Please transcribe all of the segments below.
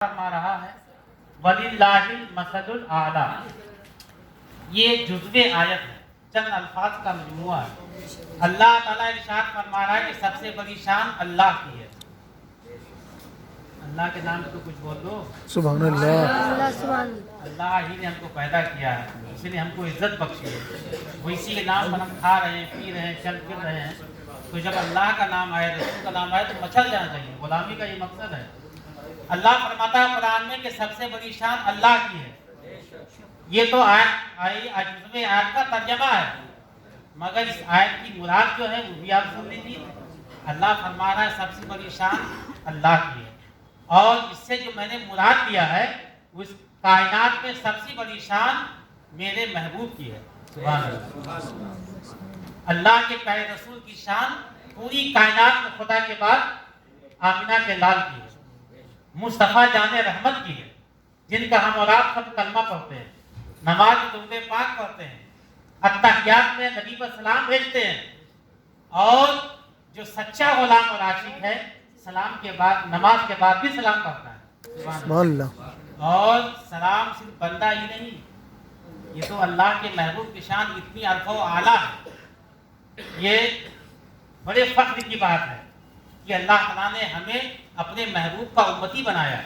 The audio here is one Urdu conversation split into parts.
فرما رہا ہے وَلِلَّهِ الْمَثَلُ الْأَعْلَى، یہ جزوِ آیت ہے، چند الفاظ کا مجموعہ ہے۔ اللہ تعالیٰ ارشاد فرما رہا ہے کہ سب سے بڑی شان اللہ کی ہے۔ اللہ کے نام تو کچھ بول دو سبحان اللہ۔ اللہ ہی نے ہم کو پیدا کیا ہے، اسی نے ہم کو عزت بخشی ہے، وہ اسی کے نام پر ہم کھا رہے ہیں، پی رہے ہیں، چل پھر رہے ہیں۔ تو جب اللہ کا نام آئے، رسول کا نام آئے تو مچل جانا چاہیے، غلامی کا یہ مقصد ہے۔ اللہ فرماتا ہے قرآن میں کہ سب سے بڑی شان اللہ کی ہے۔ یہ تو جزوِ آیت کا ترجمہ ہے، مگر اس آیت کی مراد جو ہے وہ بھی آپ سن لیجیے۔ اللہ فرما رہا ہے سب سے بڑی شان اللہ کی ہے، اور اس سے جو میں نے مراد دیا ہے اس کائنات میں سب سے بڑی شان میرے محبوب کی ہے۔ سبحان اللہ۔ اللہ کے پیارے رسول کی شان پوری کائنات میں خدا کے بعد آمنہ کے لال کی ہے، مصطفیٰ جان رحمت کی ہے، جن کا ہم اور آپ سب کلمہ پڑھتے ہیں، نماز میں درود پاک پڑھتے ہیں، اتحیات میں نبی پر سلام بھیجتے ہیں، اور جو سچا غلام اور عاشق ہے سلام کے بعد، نماز کے بعد بھی سلام پڑھتا ہے۔ سبحان اللہ۔ اور سلام صرف بندہ ہی نہیں، یہ تو اللہ کے محبوب کی شان اتنی عرفہ و اعلیٰ ہے، یہ بڑے فخر کی بات ہے کہ اللہ تعالیٰ نے ہمیں اپنے محبوب کا امتی بنایا۔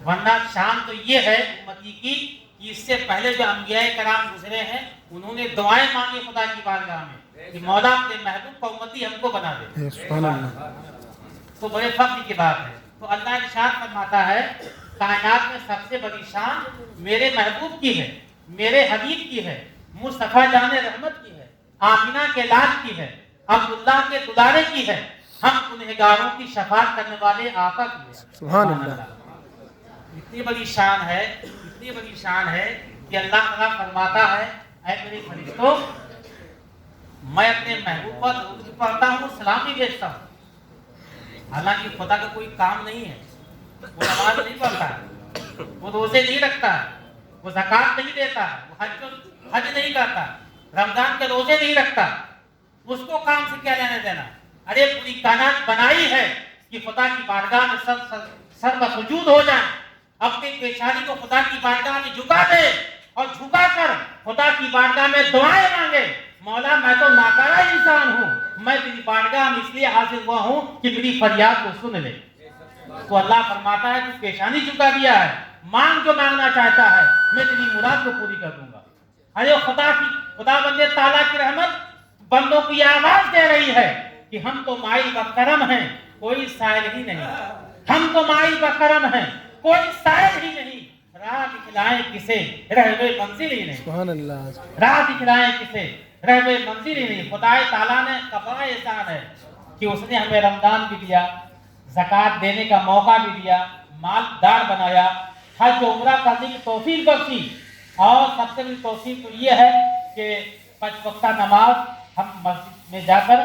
ورنہ شان تو یہ ہے امتی کی کہ اس سے پہلے جو انبیاء کرام گزرے ہیں انہوں نے دعائیں مانگی خدا کی بارگاہ میں کہ مولا اپنے محبوب کا امتی ہم کو بنا دے۔ سبحان اللہ۔ تو بڑے فخر کی بات ہے۔ تو اللہ ارشاد فرماتا ہے کائنات میں سب سے بڑی شان میرے محبوب کی ہے، میرے حبیب کی ہے، مصطفیٰ جان رحمت کی ہے، آمنہ کے لال کی ہے، عبداللہ کے دلارے کی ہے، ہم گنہگاروں کی شفاعت کرنے والے آقا کی ہے۔ سبحان اللہ۔ اتنی بڑی شان ہے، اتنی بڑی شان ہے کہ اللہ تعالیٰ فرماتا ہے اے میرے فرشتوں، میں اپنے محبوب پر درود پڑھتا ہوں، سلام بھی بھیجتا ہوں۔ حالانکہ خدا کا کوئی کام نہیں ہے، وہ نماز نہیں پڑھتا ہے، وہ روزے نہیں رکھتا ہے، وہ زکوٰۃ نہیں دیتا ہے، وہ حج نہیں کرتا، رمضان کے روزے نہیں رکھتا، اس کو کام سے کیا لینا دینا؟ ارے پوری کائنات بنائی ہے کہ خدا کی بارگاہ میں سر بسجود ہو جائیں، اپنی پیشانی کو خدا کی بارگاہ میں جھکا دے اور جھکا کر خدا کی بارگاہ میں دعائیں مانگے، مولا میں تو ناکارہ انسان ہوں، میں تیری بارگاہ میں اس لیے حاضر ہوا ہوں کہ میری فریاد کو سن لے۔ تو اللہ فرماتا ہے کہ پیشانی جھکا دیا ہے، مانگ جو مانگنا چاہتا ہے میں تیری مراد کو پوری کر دوں گا۔ ارے خدا بندے تعالیٰ کی رحمت بندوں کو یہ آواز دے رہی ہے کہ ہم تو مائل بکرم ہیں، کوئی سائل ہی نہیں، ہم تو مائل بکرم ہیں، کوئی سائل ہی نہیں، راہ دکھلائیں کسے رہوے منزل ہی نہیں۔ سبحان اللہ۔ راہ دکھلائیں کسے رہوے منزل ہی نہیں۔ خدا تعالیٰ نے کا بڑا احسان ہے کہ اس نے ہمیں رمضان بھی دیا، زکوٰۃ دینے کا موقع بھی دیا، مالدار بنایا، حج و عمرہ کرنے کی توفیق بخشی، اور سب سے بڑی توفیق تو یہ ہے کہ 5 وقتہ نماز ہم مسجد میں جا کر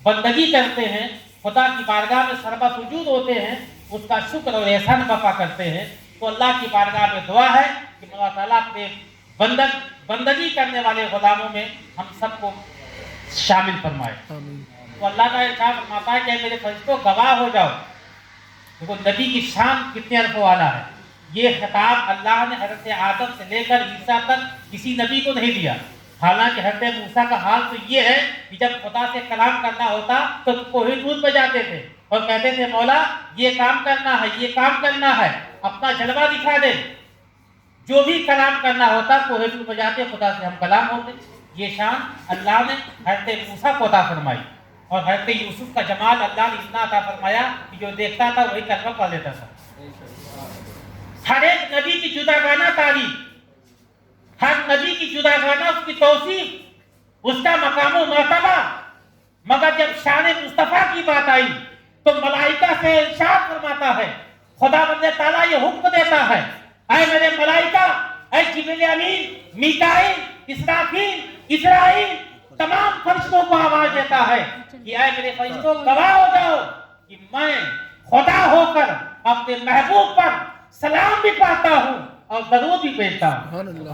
بندگی کرتے ہیں، خدا کی بارگاہ میں سربا سجود ہوتے ہیں، اس کا شکر اور احسان وفا کرتے ہیں۔ تو اللہ کی بارگاہ میں دعا ہے کہ اللہ تعالیٰ اپنے بندگی کرنے والے غلاموں میں ہم سب کو شامل فرمائے۔ آمین۔ تو اللہ کا ارشاد فرماتا ہے کہ میرے فرشتوں گواہ ہو جاؤ۔ دیکھو نبی کی شان کتنے عرف والا ہے۔ یہ خطاب اللہ نے حضرت آدم سے لے کر عیسیٰ تک کسی نبی کو نہیں دیا، حالانکہ حضرت موسیٰ کا حال تو یہ ہے کہ جب خدا سے کلام کرنا ہوتا تو کوہ طور پہ جاتے تھے اور کہتے تھے مولا یہ کام کرنا ہے، یہ کام کرنا ہے، اپنا جلوہ دکھا دے۔ جو بھی کلام کرنا ہوتا کوہ طور پہ جاتے، خدا سے ہم کلام ہوتے۔ یہ شان اللہ نے حضرت موسیٰ کو عطا فرمائی، اور حضرت یوسف کا جمال اللہ نے اتنا عطا فرمایا کہ جو دیکھتا تھا وہی کلمہ پڑھ لیتا تھا۔ ہر ایک نبی کی جداگانہ تعریف، ہر نبی کی جداگانہ اس کی توصیف، اس کا مقام و مرتبہ، مگر جب شان مصطفیٰ کی بات آئی تو ملائکہ سے ارشاد فرماتا ہے، خدا بند تعالیٰ یہ حکم دیتا ہے اے میرے ملائکہ، اے جبریل امین، میکائیل، اسرافیل، اسرائیل، تمام فرشتوں کو آواز دیتا ہے کہ اے میرے فرشتوں گواہ ہو جاؤ کہ میں خدا ہو کر اپنے محبوب پر سلام بھی پڑھتا ہوں اور درود بھی بھیجتا ہوں۔ سبحان اللہ۔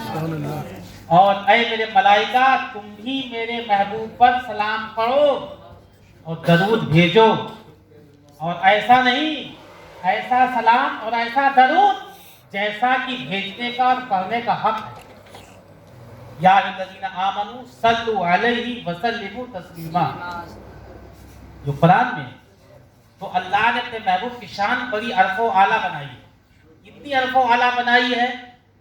سبحان اللہ۔ اور اے میرے ملائکہ تم بھی میرے محبوب پر سلام پڑھو اور درود بھیجو۔ اور ایسا نہیں ایسا سلام اور ایسا درود جیسا کہ بھیجنے کا اور پڑھنے کا حق ہے۔ یا الذین آمنوا صلوا علیہ وسلموا تسلیما، جو قرآن میں تو اللہ نے اپنے محبوب کی شان بڑی عرف و اعلیٰ بنائی ہے، اتنی عرف و اعلیٰ بنائی ہے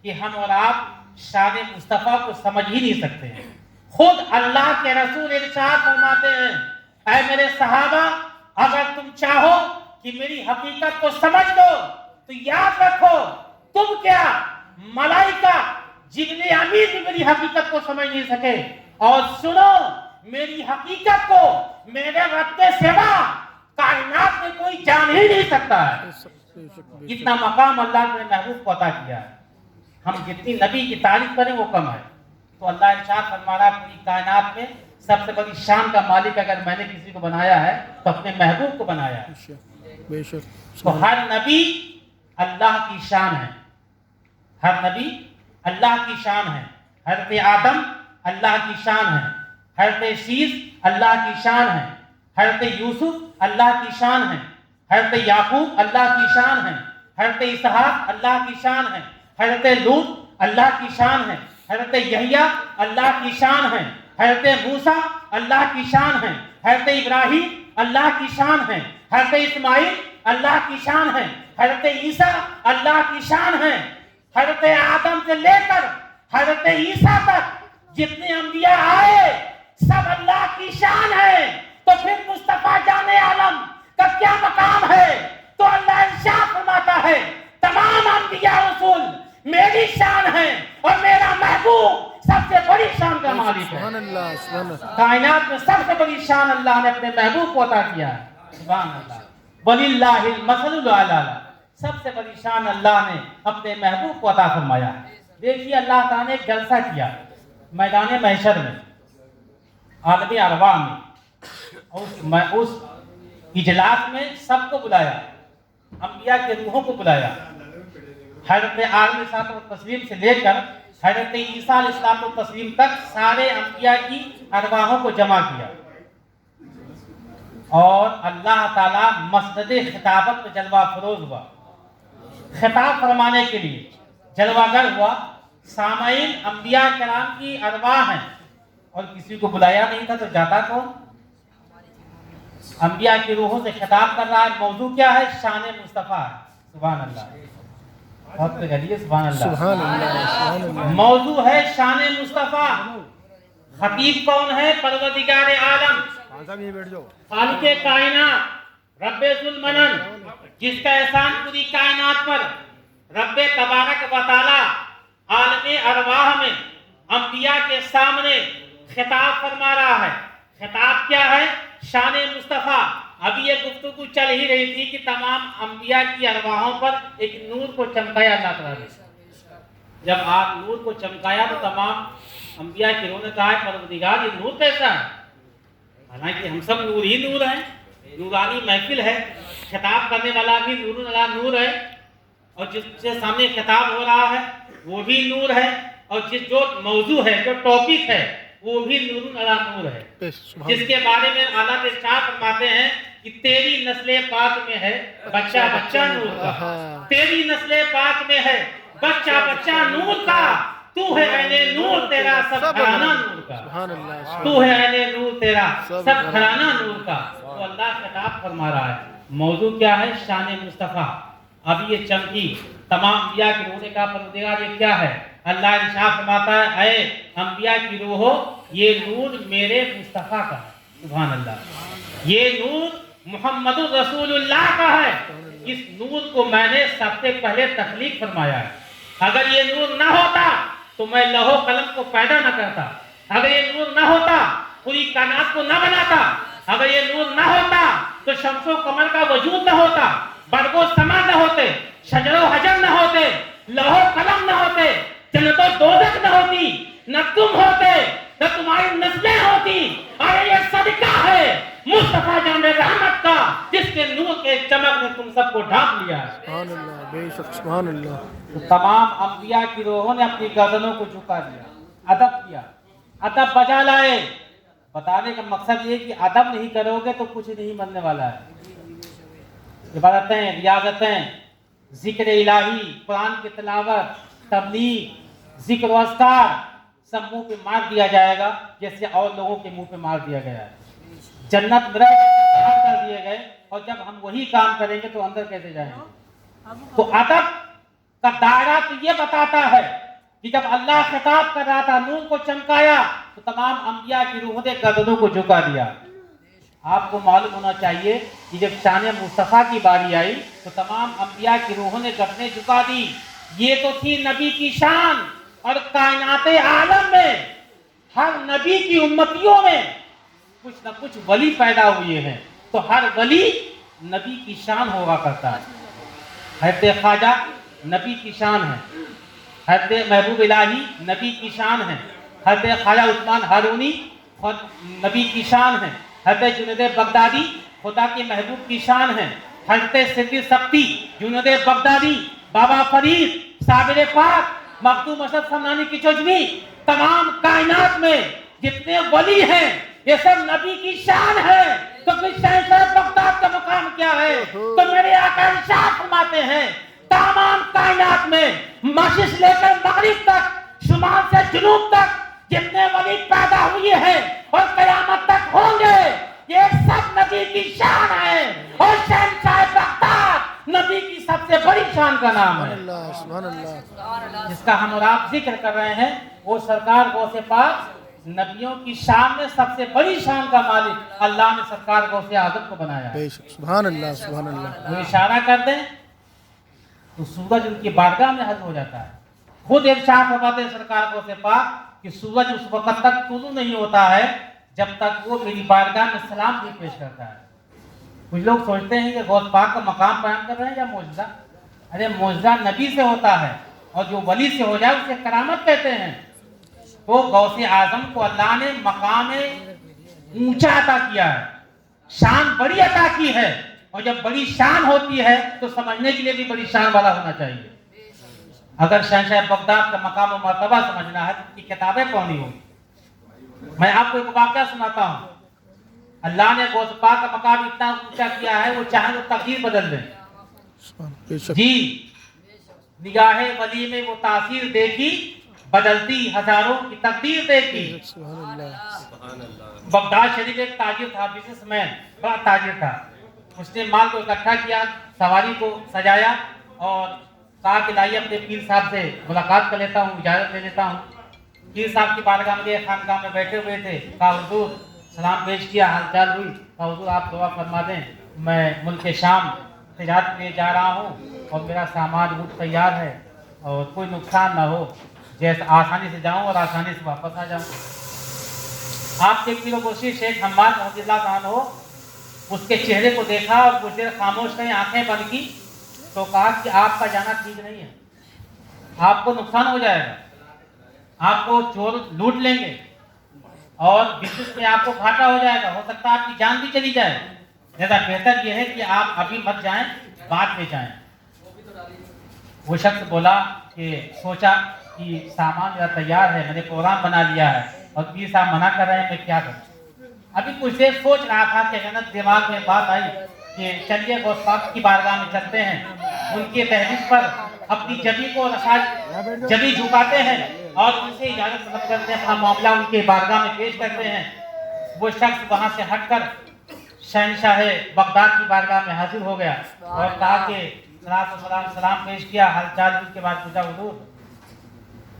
کہ ہم اور آپ شان مصطفیٰ کو سمجھ ہی نہیں سکتے ہیں۔ خود اللہ کے رسول ارشاد فرماتے ہیں، اے میرے صحابہ، اگر تم چاہو کہ میری حقیقت کو سمجھ لو تو یاد رکھو تم کیا ملائکہ جبریل امین بھی میری حقیقت کو سمجھ نہیں سکے، اور سنو میری حقیقت کو میرے رب کے سوا کائنات میں کوئی جان ہی نہیں سکتا ہے۔ اتنا مقام اللہ نے محبوب کو عطا کیا ہے، ہم جتنی نبی کی تعریف کریں وہ کم ہے۔ تو اللہ ارشاد فرما رہا ہے، پوری کائنات میں سب سے بڑی شان کا مالک اگر میں نے کسی کو بنایا ہے تو اپنے محبوب کو بنایا ہے۔ بے شک، تو ہر نبی اللہ کی شان ہے، ہر نبی اللہ کی شان ہے۔ حضرت آدم اللہ کی شان ہے، حضرت شیس اللہ کی شان ہے، حضرت یوسف اللہ کی شان ہے، حضرت یعقوب اللہ کی شان ہے، حضرت اسحاق اللہ کی شان ہے، حضرت لوط اللہ کی شان ہے، حضرت یحییٰ اللہ کی شان ہے، حضرت موسیٰ اللہ کی شان ہے، حضرت ابراہیم اللہ کی شان ہے، حضرت اسماعیل اللہ کی شان ہے، حضرت عیسیٰ اللہ کی شان ہے۔ حضرت آدم سے لے کر حضرت عیسیٰ تک جتنے انبیاء آئے سب اللہ کی شان ہے۔ تو پھر مصطفیٰ جان عالم کا کیا مقام ہے؟ تو اللہ ارشاد فرماتا ہے، تمام انبیاء رسول میری شان ہے اور میرا محبوب سب سے بڑی شان کا مالک ہے۔ سبحان اللہ، سبحان اللہ۔ کائنات میں سب سے بڑی شان اللہ نے اپنے محبوب کو عطا کیا ہے، سبحان اللہ۔ وَلِلَّهِ الْمَثَلُ الْأَعْلَىٰ، سب سے بڑی شان اللہ نے اپنے محبوب کو عطا فرمایا ہے۔ دیکھیے اللہ تعالیٰ نے ایک جلسہ کیا میدان محشر میں، عالم ارواح میں، اس اجلاس میں سب کو بلایا، انبیاء کے روحوں کو بلایا، حضرت آدم علیہ الصلوۃ والتسلیم سے لے کر حضرت عیسیٰ علیہ الصلوۃ والتسلیم تک سارے انبیاء کی ارواحوں کو جمع کیا، اور اللہ تعالیٰ مسند خطابت میں جلوہ فروز ہوا، خطاب فرمانے کے لیے جلوہ گر ہوا۔ سامعین انبیاء کرام کی ارواح ہیں اور کسی کو بلایا نہیں تھا تو جاتا کون؟ انبیاء کی روحوں سے خطاب کر رہا ہے۔ موضوع کیا ہے؟ شان مصطفیٰ ہے، سبحان اللہ، بہت پہ سبحان اللہ، سبحان اللہ، سبحان اللہ۔ موضوع ہے شان مصطفیٰ۔ خطیب کون ہے؟ پروردگار عالم، خالق کائنات، رب ذوالمنن، جس کا احسان پوری کائنات پر، رب تبارک و تعالی عالم ارواح میں انبیاء کے سامنے خطاب فرما رہا ہے۔ خطاب کیا ہے؟ شان مصطفیٰ۔ ابھی یہ گفتگو چل ہی رہی تھی کہ تمام انبیاء کی ارواحوں پر ایک نور کو چمکایا اللہ تعالیٰ نے۔ جب آپ نور کو چمکایا تو تمام انبیاء کی روح نے کہا ہے پروردگار یہ نور کیسا ہے؟ حالانکہ ہم سب نور ہی نور ہیں، نورانی محفل ہے، خطاب کرنے والا بھی نور اللہ نور ہے، اور جس کے سامنے خطاب ہو رہا ہے وہ بھی نور ہے، اور جو موضوع ہے، جو ٹاپک ہے وہ بھی نور اللہ نور ہے، جس کے بارے میں اعلیٰ ارشاد فرماتے ہیں کہ تیری نسل پاک میں ہے بچہ بچہ نور کا، تیری نسل پاک میں ہے بچہ بچہ نور کا، تو ہے اہل نور تیرا سب گھرانہ نور کا، تو ہے اہل نور تیرا سب گھرانہ نور کا۔ تو اللہ خطاب فرما رہا ہے، موضوع کیا ہے؟ شان مصطفیٰ۔ ابھی یہ چمکی تمام انبیاء کی روح نے کہا پروردگار یہ کیا ہے؟ اللہ ارشاد فرماتا ہے، اے انبیاء کی روحو یہ نور میرے مصطفیٰ کا ہے، سبحان اللہ، یہ نور محمد رسول اللہ کا ہے، اس نور کو میں نے سب سے پہلے تخلیق فرمایا ہے۔ اگر یہ نور نہ ہوتا تو میں لوح و قلم کو پیدا نہ کرتا، اگر یہ نور نہ ہوتا پوری کائنات کو نہ بناتا، اگر یہ نور نہ ہوتا تو شمس و قمر کا وجود نہ ہوتا، برگ و سما نہ ہوتے، شجر و حجر نہ ہوتے، لوح و قلم نہ ہوتے، جنت و دوزخ نہ ہوتی، نہ تم ہوتے، نہ تمہاری نسلیں ہوتی۔ اور یہ صدقہ ہے مصطفیٰ جان رحمت کا، جس کے نور کے چمک نے تم سب کو ڈھانپ لیا ہے۔ سبحان اللہ، بے شک، سبحان اللہ۔ تمام انبیاء کی روحوں نے اپنی گردنوں کو جھکا دیا، ادب کیا، ادب بجا لائے۔ بتانے کا مقصد یہ کہ ادب نہیں کرو گے تو کچھ نہیں بننے والا ہے۔ عبادتیں، ریاضتیں، ذکر الہی، قرآن کی تلاوت، تبلیغ، ذکر و اذکار سب منہ پہ مار دیا جائے گا جیسے اور لوگوں کے منہ پہ مار دیا گیا ہے. جنت میں کر دیے گئے اور جب ہم وہی کام کریں گے تو اندر کیسے جائیں گے؟ تو ادب کا دائرہ تو یہ بتاتا ہے کہ جب اللہ خطاب کر رہا تھا، نور کو چمکایا تو تمام انبیاء کی روحوں نے گردنوں کو جھکا دیا. آپ کو معلوم ہونا چاہیے کہ جب شان مصطفیٰ کی باری آئی تو تمام انبیاء کی روحوں نے گردنیں جھکا دی. یہ تو تھی نبی کی شان، اور کائنات عالم میں ہر نبی کی امتیوں میں کچھ نہ کچھ ولی پیدا ہوئے ہیں، تو ہر ولی نبی کی شان ہوا کرتا ہے. حضرت خواجہ نبی کی شان ہے، حضرت محبوب الہی نبی کی شان ہے، حضرت خواجہ عثمان ہارونی نبی کی شان ہے، حضرت جنید بغدادی خدا کے محبوب کی شان ہے، حضرت سدی سبتی جنید بغدادی، بابا فرید، صابر پاک، مخدوم اشرف سمنانی کی چوجوی، تمام کائنات میں جتنے ولی ہیں یہ سب نبی کی شان ہے. تو پھر شہنشاہ بغداد کا مقام کیا ہے؟ تو میرے آقا ارشاد فرماتے ہیں تمام کائنات میں مشرق لے کر مغرب تک، شمال سے جنوب تک جتنے ولی پیدا ہوئے ہیں اور قیامت تک ہوں گے یہ سب نبی کی شان ہے. اور شہنشاہ بغداد نبی کی سب سے بڑی شان کا نام ہے. سبحان اللہ. جس کا ہم اور آپ ذکر کر رہے ہیں وہ سرکار غوث پاک نبیوں کی شان میں سب سے بڑی شان کا مالک اللہ نے سرکار غوث اعظم کو بنایا. بے شک. سبحان اللہ. سبحان اللہ. وہ اشارہ کر دیں تو سورج ان کی بارگاہ میں حل ہو جاتا ہے. خود ارشاد فرماتے ہیں سرکار غوث پاک کہ سورج اس وقت تک طلوع نہیں ہوتا ہے جب تک وہ میری بارگاہ میں سلام نہیں پیش کرتا ہے. کچھ لوگ سوچتے ہیں کہ غوث پاک کا مقام بیان کر رہے ہیں یا معجزہ. ارے معجزہ نبی سے ہوتا ہے اور جو ولی سے ہو جائے اسے کرامت کہتے ہیں. تو غوث اعظم کو اللہ نے مقام اونچا عطا کیا ہے، شان بڑی عطا کی ہے. اور جب بڑی شان ہوتی ہے تو سمجھنے کے لیے بھی بڑی شان والا ہونا چاہیے. اگر شہنشاہ بغداد کا مقام و مرتبہ سمجھنا ہے تو ان کی کتابیں پڑھنی ہوگی. میں آپ کو ایک واقعہ سناتا ہوں. اللہ نے غوث پاک کا مقام اتنا اونچا کیا ہے وہ چاہیں تو تقدیر بدل دیں. بے شک. جی نگاہ ولی میں وہ تاثیر دیکھی بدلتی ہزاروں کی تقدیر دیکھی. سبحان اللہ. بغداد شریف ایک تاجر تھا، بزنس مین، بڑا تاجر تھا. اس نے مال کو اکٹھا کیا، سواری کو سجایا اور کہا کہ لائیے اپنے پیر صاحب سے ملاقات کر لیتا ہوں، اجازت لے لیتا ہوں. پیر صاحب کی بارگاہ میں گئے، خانقاہ میں بیٹھے ہوئے تھے. کہا حضور، سلام پیش کیا، حال چال ہوئی. کہا حضور آپ دعا فرما دیں، میں ملک شام تجارت کے لیے جا رہا ہوں اور میرا سامان اونٹ تیار ہے اور کوئی نقصان نہ ہو، جیسے آسانی سے جاؤں اور آسانی سے واپس آ جاؤں. آپ کے پیر و مرشد شیخ حماد رضی اللہ عنہ ہو اس کے چہرے کو دیکھا اور کچھ دیر خاموش رہے، آنکھیں بند کی تو کہا کہ آپ کا جانا ٹھیک نہیں ہے، آپ کو نقصان ہو جائے گا، آپ کو چور لوٹ لیں گے اور بزنس میں آپ کو گھاٹا ہو جائے گا، ہو سکتا ہے آپ کی جان بھی چلی جائے. زیادہ بہتر یہ ہے کہ آپ ابھی مت جائیں، بعد میں جائیں. وہ شخص بولا کہ سوچا کہ سامان میرا تیار ہے، میں نے پروگرام بنا لیا ہے اور پیر صاحب منع کر رہے ہیں، میں کیا کروں. ابھی کچھ دیر سوچ رہا تھا کہ اچانک دماغ میں بات آئی کہ چلیے غوث پاک کی بارگاہ میں چلتے ہیں. ان کے دہلیز پر اپنی جبی کو جبی جھکاتے ہیں اور ان سے اجازت طلب کرتے ہیں، اپنا معاملہ ان کے بارگاہ میں پیش کرتے ہیں. وہ شخص وہاں سے ہٹ کر شہنشاہ بغداد کی بارگاہ میں حاضر ہو گیا اور کہا کہ سلام پیش کیا، حال چال. اس کے بعد پوچھا حضور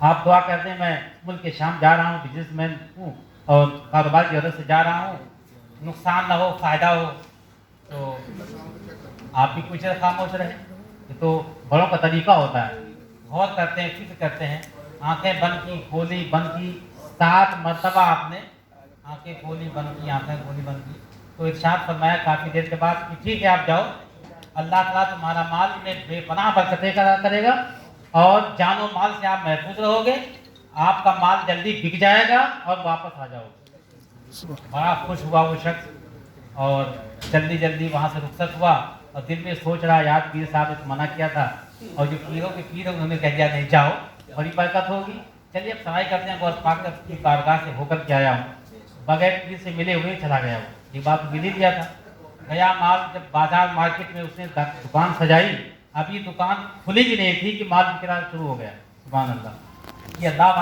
آپ دعا کر دیں، میں ملک شام جا رہا ہوں، بزنس مین ہوں اور کاروبار کی وجہ سے جا رہا ہوں، نقصان نہ ہو فائدہ ہو. تو آپ بھی کچھ خاموش رہے. یہ تو بڑوں کا طریقہ ہوتا ہے، غور کرتے ہیں، فکر کرتے ہیں. آنکھیں بند کی، کھولی، بند کی، 7 مرتبہ آپ نے آنکھیں کھولی بند کی، آنکھیں کھولی بند کی. تو ارشاد فرمایا کافی دیر کے بعد کہ ٹھیک ہے آپ جاؤ، اللہ تعالیٰ تمہارا مال میں بے پناہ برکتیں کرے گا اور جان و مال سے آپ محفوظ رہو گے. آپ کا مال جلدی بک جائے گا اور واپس آ جاؤ گے. بڑا خوش ہوا وہ شخص اور جلدی جلدی وہاں سے رخصت ہوا اور دل میں سوچ رہا یاد پیر صاحب نے منع کیا تھا اور جو پیروں کے پیر انہوں نے کہہ دیا نہیں جاؤ، بڑی برکت ہوگی. چلیے اب سمائی کرتے ہیں، غوث پاک کی بارگاہ سے ہو کر کے آیا ہوں، بغیر پیر سے ملے ہوئے چلا گیا ہوں. یہ بات مل ہی دیا تھا. گیا مال جب بازار مارکیٹ میں اس نے دکان سجائی، ابھی دکان کھلی بھی نہیں تھی کہ مال بکنا شروع ہو گیا. سبحان اللہ. یہ اللہ